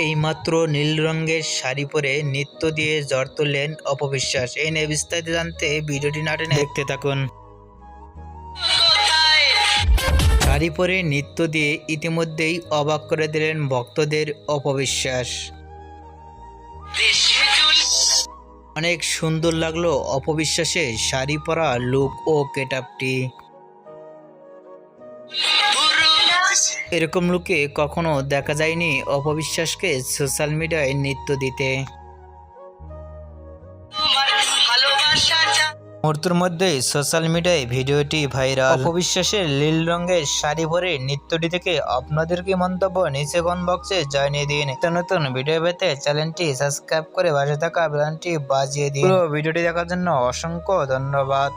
এইমাত্র নীল রঙের শাড়ি পরে নৃত্য দিয়ে ঝড় তুললেন অপবিশ্বাস। এই নিয়ে বিস্তারিত জানতে ভিডিওটি না টেনে দেখতে থাকুন। শাড়ি পরে নৃত্য দিয়ে ইতিমধ্যেই অবাক করে দিলেন ভক্তদের অপবিশ্বাস। অনেক সুন্দর লাগলো অপবিশ্বাসের শাড়ি পরা লুক ও গেটআপটি। এরকম লুকে কখনো দেখা যায়নি অপবিশ্বাসকে সোশ্যাল মিডিয়ায় নৃত্য দিতে। মুহূর্তের মধ্যেই সোশ্যাল মিডিয়ায় ভিডিওটি ভাইরাল। অপবিশ্বাসের নীল রঙের শাড়ি পরে নৃত্যটি থেকে আপনাদের কি মন্তব্য নিচে কমেন্ট বক্সে জানিয়ে দিন। নতুন ভিডিও পেতে চ্যানেলটি সাবস্ক্রাইব করে পাশে থাকা বেল আইকনটি বাজিয়ে দিন। পুরো ভিডিওটি দেখার জন্য অসংখ্য ধন্যবাদ।